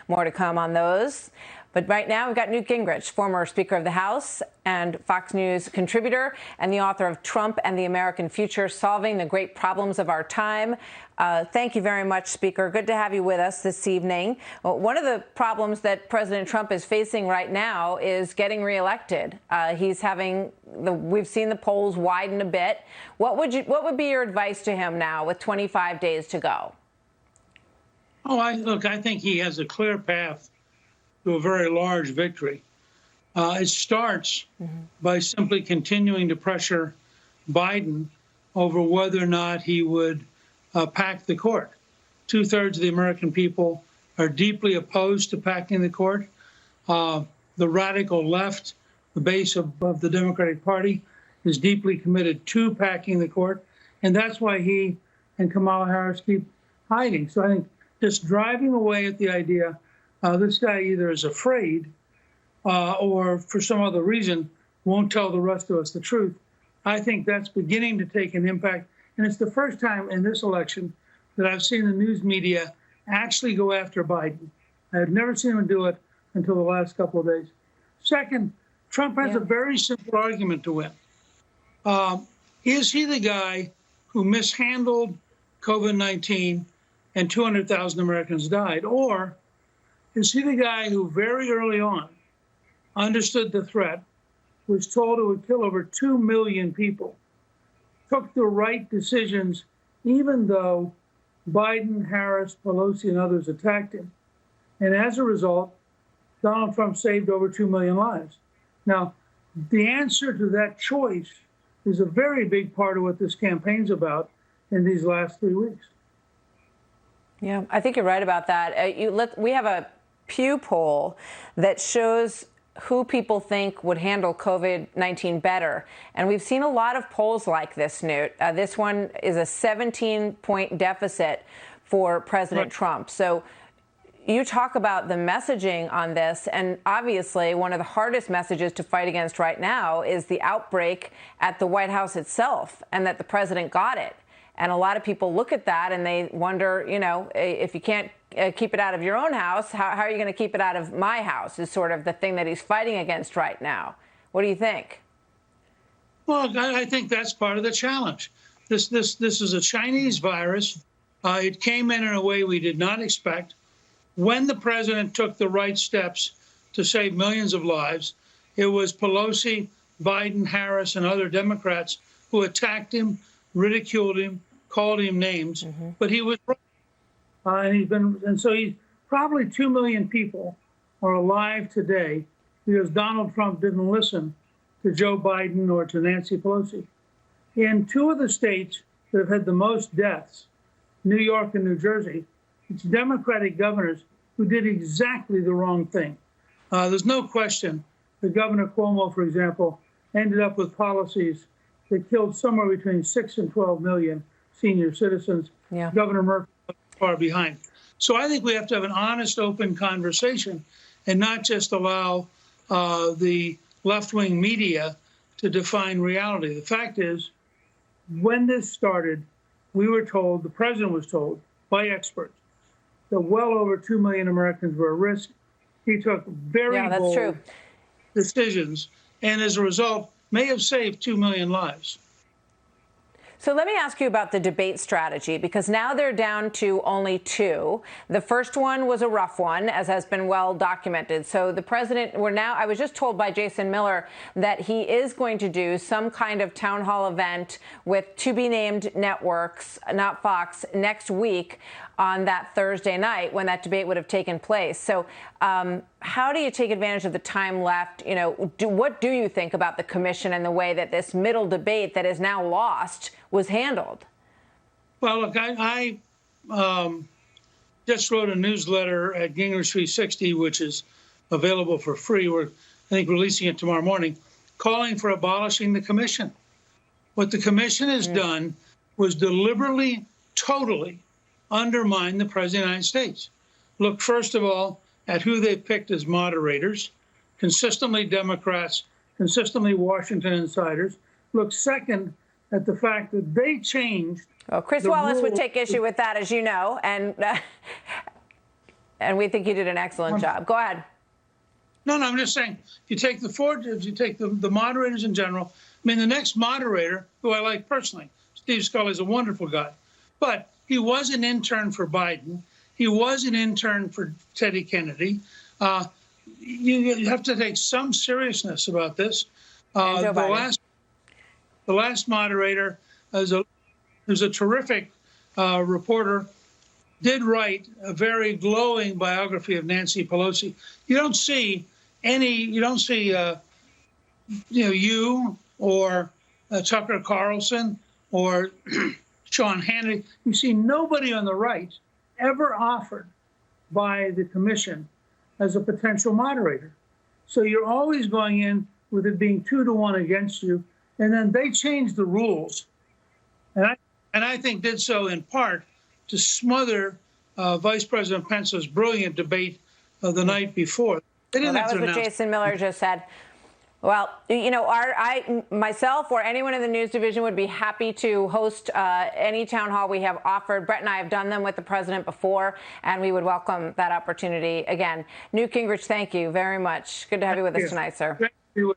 More to come on those. But right now, we've got Newt Gingrich, former Speaker of the House and Fox News contributor and the author of Trump and the American Future, Solving the Great Problems of Our Time. Thank you very much, Speaker. Good to have you with us this evening. One of the problems that President Trump is facing right now is getting reelected. We've seen the polls widen a bit. What would be your advice to him now with 25 days to go? I think he has a clear path to a very large victory. It starts by simply continuing to pressure Biden over whether or not he would pack the court. 2/3 of the American people are deeply opposed to packing the court. The radical left, the base of the Democratic Party, is deeply committed to packing the court. And that's why he and Kamala Harris keep hiding. So I think just driving away at the idea this guy either is afraid or for some other reason won't tell the rest of us the truth. I think that's beginning to take an impact. And it's the first time in this election that I've seen the news media actually go after Biden. I had never seen him do it until the last couple of days. Second, Trump has a very simple argument to win. Is he the guy who mishandled COVID-19 and 200,000 Americans died? Or is he the guy who very early on understood the threat, was told it would kill over 2 million people, took the right decisions, even though Biden, Harris, Pelosi, and others attacked him? And as a result, Donald Trump saved over 2 million lives. Now, the answer to that choice is a very big part of what this campaign's about in these last 3 weeks. Yeah, I think you're right about that. We have a Pew poll that shows who people think would handle COVID-19 better. And we've seen a lot of polls like this, Newt. This one is a 17-point deficit for President Trump. So you talk about the messaging on this, and obviously one of the hardest messages to fight against right now is the outbreak at the White House itself, and that the president got it. And a lot of people look at that and they wonder, if you can't keep it out of your own house, how are you going to keep it out of my house, is sort of the thing that he's fighting against right now. What do you think? Well, I think that's part of the challenge. This is a Chinese virus. It came in a way we did not expect. When the president took the right steps to save millions of lives, it was Pelosi, Biden, Harris, and other Democrats who attacked him, ridiculed him, called him names, but he was right. And so he's probably 2 million people are alive today because Donald Trump didn't listen to Joe Biden or to Nancy Pelosi. In 2 of the states that have had the most deaths, New York and New Jersey, it's Democratic governors who did exactly the wrong thing. There's no question that Governor Cuomo, for example, ended up with policies that killed somewhere between 6 and 12 million senior citizens. Yeah. Governor Murphy was far behind. So I think we have to have an honest, open conversation and not just allow the left-wing media to define reality. The fact is, when this started, we were told, the president was told by experts, that well over 2 million Americans were at risk. He took very bold decisions, and as a result, may have saved 2 million lives. So let me ask you about the debate strategy, because now they're down to only 2. The first one was a rough one, as has been well documented. So the president, I was just told by Jason Miller that he is going to do some kind of town hall event with to-be-named networks, not Fox, next week on that Thursday night when that debate would have taken place. So how do you take advantage of the time left? What do you think about the commission and the way that this middle debate that is now lost was handled? Well, look, I just wrote a newsletter at Gingrich 360, which is available for free. We're, I think, releasing it tomorrow morning, calling for abolishing the commission. What the commission has done was deliberately, totally undermine the president of the United States. Look, first of all, at who they picked as moderators, consistently Democrats, consistently Washington insiders. Look, second, at the fact that they changed. Well, Chris Wallace would take issue with that, as you know, and And we think you did an excellent job. Go ahead. No, I'm just saying, if you take the moderators in general, I mean, the next moderator, who I like personally, Steve Scully, is a wonderful guy, but he was an intern for Biden. He was an intern for Teddy Kennedy. You have to take some seriousness about this. The last moderator, who's a terrific reporter, did write a very glowing biography of Nancy Pelosi. You don't see you or Tucker Carlson or Sean Hannity. You see nobody on the right ever offered by the commission as a potential moderator. So you're always going in with it being 2-to-1 against you, and then they changed the rules, and I think did so in part to smother Vice President Pence's brilliant debate the night before. Well, that was what Jason Miller just said. Well, you know, myself or anyone in the news division would be happy to host any town hall we have offered. Brett and I have done them with the president before, and we would welcome that opportunity again. Newt Gingrich, thank you very much. Good to have you with us tonight, sir. Thank you.